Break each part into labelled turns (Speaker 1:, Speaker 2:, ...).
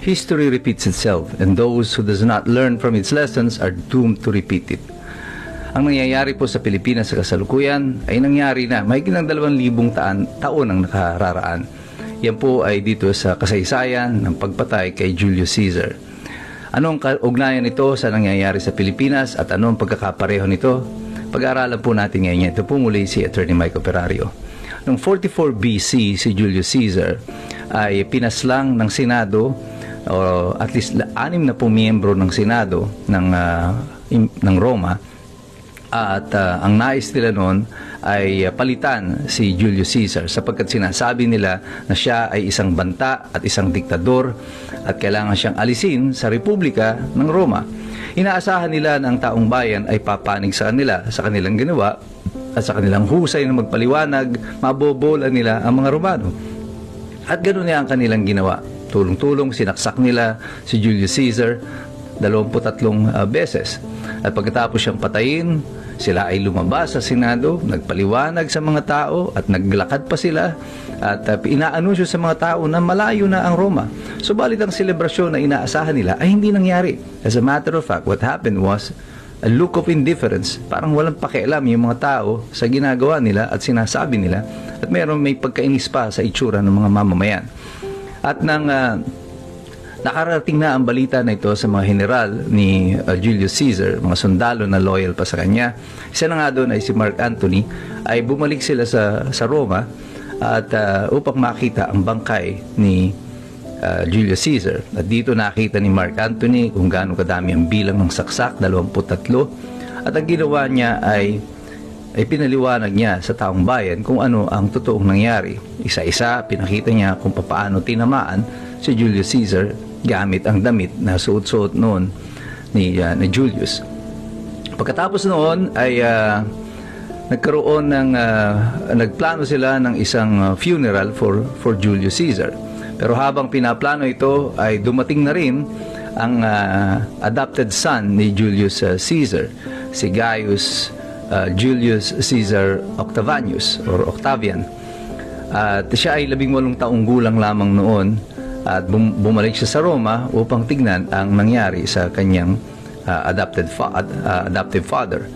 Speaker 1: History repeats itself, and those who does not learn from its lessons are doomed to repeat it. Ang nangyayari po sa Pilipinas sa kasalukuyan ay nangyari na mahigit ng 2,000 taon ang nakararaan. Yan po ay dito sa kasaysayan ng pagpatay kay Julius Caesar. Anong kaugnayan nito sa nangyayari sa Pilipinas at anong pagkakapareho nito? Pag-aaralan po natin ngayon. Ito po muli si Attorney Mike Operario. Noong 44 BC, si Julius Caesar ay pinaslang ng Senado o at least 6 na po miyembro ng Senado ng Roma at ang nais nila noon ay palitan si Julius Caesar sapagkat sinasabi nila na siya ay isang banta at isang diktador at kailangan siyang alisin sa Republika ng Roma. Inaasahan nila na ang taong bayan ay papanig sa kanila sa kanilang ginawa at sa kanilang husay na magpaliwanag, mabobola nila ang mga Romano. At ganoon niya ang kanilang ginawa. Tulong-tulong, sinaksak nila si Julius Caesar 23 beses. At pagkatapos siyang patayin, sila ay lumabas sa Senado, nagpaliwanag sa mga tao at naglakad pa sila at inaanunsyo sa mga tao na malayo na ang Roma. Subalit ang selebrasyon na inaasahan nila ay hindi nangyari. As a matter of fact, what happened was a look of indifference. Parang walang pakialam yung mga tao sa ginagawa nila at sinasabi nila at may pagkainis pa sa itsura ng mga mamamayan. At nang nakarating na ang balita na ito sa mga general ni Julius Caesar, mga sundalo na loyal pa sa kanya, isa na nga doon ay si Mark Antony, ay bumalik sila sa Roma at upang makita ang bangkay ni Julius Caesar. At dito nakita ni Mark Antony kung gaano kadami ang bilang ng saksak, 23. At ang ginawa niya ay pinaliwanag niya sa taong bayan kung ano ang totoong nangyari. Isa-isa, pinakita niya kung paano tinamaan si Julius Caesar gamit ang damit na suot-suot noon ni Julius. Pagkatapos noon ay nagkaroon nagplano sila ng isang funeral for Julius Caesar. Pero habang pinaplano ito ay dumating na rin ang adopted son ni Julius Caesar, si Gaius Julius Caesar Octavianus or Octavian. At siya ay 18 taong gulang lamang noon at bumalik siya sa Roma upang tignan ang nangyari sa kanyang adoptive father.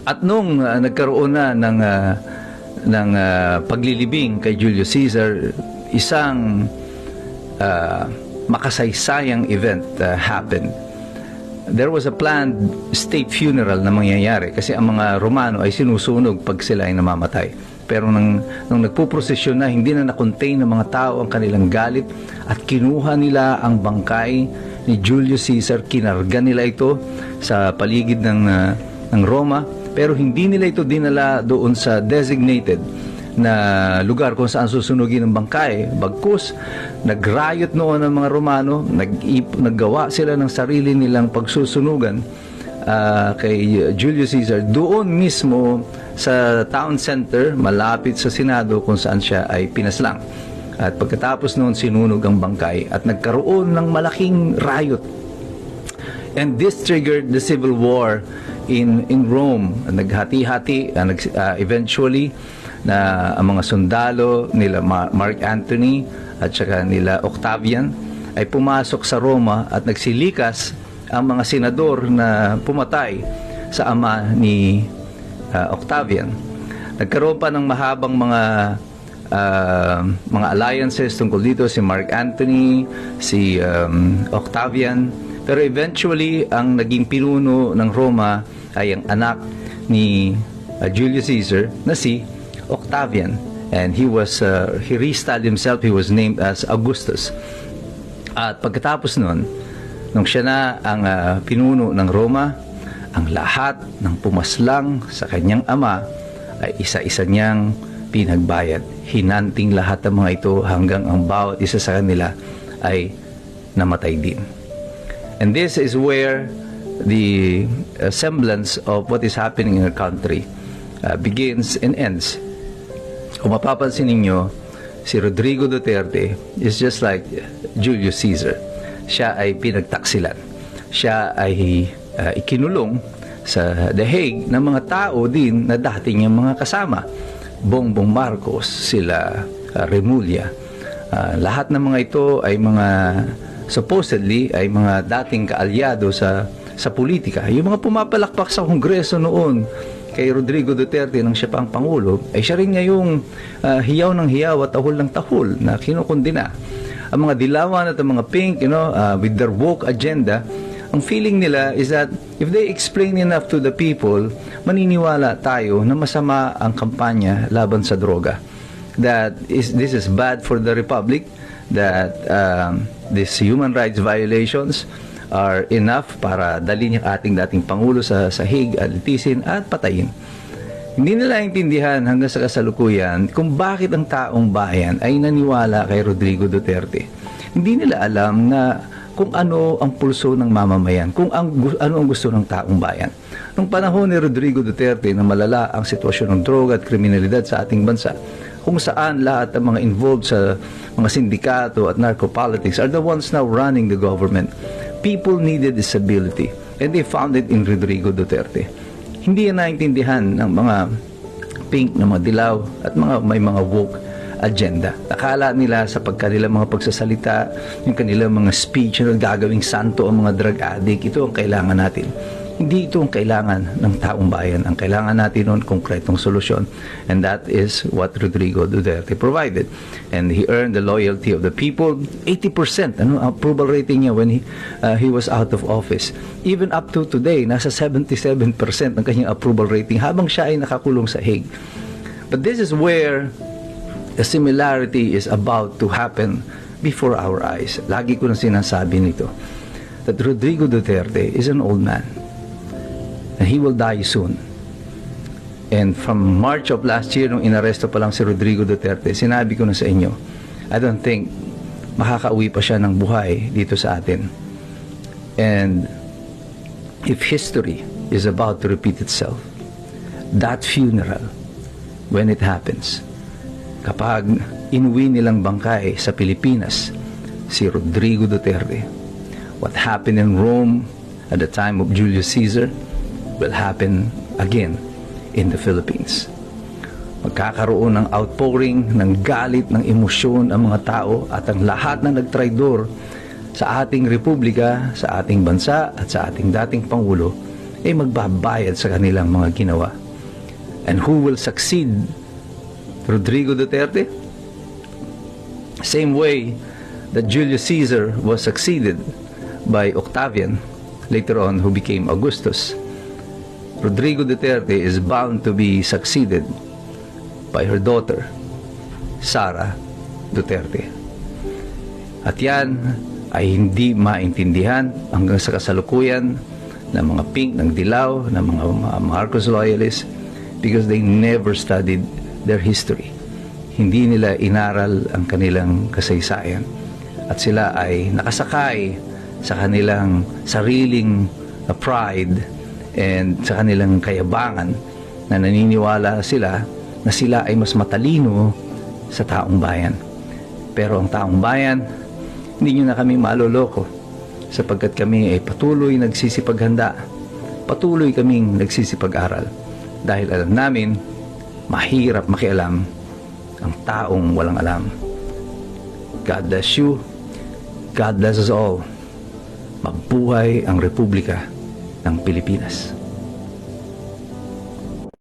Speaker 1: At nung nagkaroon na ng paglilibing kay Julius Caesar, isang makasaysayang event happened. There was a planned state funeral na mangyayari kasi ang mga Romano ay sinusunog pag sila ay namamatay. Pero nung nagpuprosesyon na, hindi na na-contain ng mga tao ang kanilang galit at kinuha nila ang bangkay ni Julius Caesar, kinarga nila ito sa paligid ng Roma, pero hindi nila ito dinala doon sa designated na lugar kung saan susunugin ang bangkay. Bagkus, nag-riot noon ang mga Romano, naggawa sila ng sarili nilang pagsusunugan kay Julius Caesar doon mismo sa town center malapit sa Senado kung saan siya ay pinaslang. At pagkatapos noon sinunog ang bangkay at nagkaroon ng malaking riot. And this triggered the civil war in Rome. Naghati-hati eventually na ang mga sundalo nila Mark Antony at saka nila Octavian ay pumasok sa Roma at nagsilikas ang mga senador na pumatay sa ama ni Octavian. Nagkaroon pa ng mahabang mga alliances tungkol dito, si Mark Antony, si Octavian, pero eventually ang naging pinuno ng Roma ay ang anak ni Julius Caesar na si Octavian, and he restyled himself. He was named as Augustus. At pagkatapos nun, nung siya na ang pinuno ng Roma, ang lahat ng pumaslang sa kanyang ama ay isa-isa niyang pinagbayad. Hinanting lahat ng mga ito hanggang ang bawat isa sa kanila ay namatay din. And this is where the semblance of what is happening in our country begins and ends. Kung mapapansin ninyo, si Rodrigo Duterte is just like Julius Caesar. Siya ay pinagtaksilan. Siya ay ikinulong sa The Hague ng mga tao din na dati niyang mga kasama. Bongbong Marcos, sila Remulla. Lahat ng mga ito ay mga supposedly ay mga dating kaalyado sa politika. Yung mga pumapalakpak sa Kongreso noon kay Rodrigo Duterte nang siya pang Pangulo, ay siya rin ngayong hiyaw ng hiyaw at tahol ng tahol na kinukundina. Ang mga dilawan at ang mga pink, with their woke agenda, ang feeling nila is that if they explain enough to the people, maniniwala tayo na masama ang kampanya laban sa droga. This is bad for the Republic, that these human rights violations are enough para dalhin yung ating dating Pangulo sa sahig, alitisin at patayin. Hindi nila intindihan hanggang sa kasalukuyan kung bakit ang taong bayan ay naniwala kay Rodrigo Duterte. Hindi nila alam na kung ano ang pulso ng mamamayan, ano ang gusto ng taong bayan. Nung panahon ni Rodrigo Duterte na malala ang sitwasyon ng droga at kriminalidad sa ating bansa, kung saan lahat ng mga involved sa mga sindikato at narco-politics are the ones now running the government, people needed stability, and they found it in Rodrigo Duterte. Hindi yan naintindihan ng mga pink, ng mga dilaw, at may mga woke agenda. Akala nila sa pagkanilang mga pagsasalita, yung kanilang mga speech na gagawing santo ang mga drug addict, ito ang kailangan natin. Hindi ito ang kailangan ng taong bayan. Ang kailangan natin noon, konkretong solusyon. And that is what Rodrigo Duterte provided. And he earned the loyalty of the people. 80% approval rating niya when he was out of office. Even up to today, nasa 77% ang kanyang approval rating habang siya ay nakakulong sa Hague. But this is where the similarity is about to happen before our eyes. Lagi ko nang sinasabi nito, that Rodrigo Duterte is an old man. And he will die soon. And from March of last year, nung inaresto pa lang si Rodrigo Duterte, sinabi ko na sa inyo, I don't think makakauwi pa siya ng buhay dito sa atin. And if history is about to repeat itself, that funeral, when it happens, kapag inuwi nilang bangkay sa Pilipinas si Rodrigo Duterte, what happened in Rome at the time of Julius Caesar will happen again in the Philippines. Magkakaroon ng outpouring, ng galit, ng emosyon ang mga tao at ang lahat na nagtraidor sa ating republika, sa ating bansa at sa ating dating Pangulo ay magbabayad sa kanilang mga ginawa. And who will succeed Rodrigo Duterte? Same way that Julius Caesar was succeeded by Octavian, later on who became Augustus. Rodrigo Duterte is bound to be succeeded by her daughter, Sara Duterte. At yan ay hindi maintindihan hanggang sa kasalukuyan ng mga pink, ng dilaw, ng mga Marcos loyalists, because they never studied their history. Hindi nila inaral ang kanilang kasaysayan. At sila ay nakasakay sa kanilang sariling pride and sa kanilang kayabangan na naniniwala sila na sila ay mas matalino sa taong bayan. Pero ang taong bayan, hindi nyo na kami maloloko sapagkat kami ay patuloy nagsisipaghanda, patuloy kaming nagsisipag-aral dahil alam namin mahirap makialam ang taong walang alam. God bless you. God bless us all. Mabuhay ang Republika ng Pilipinas.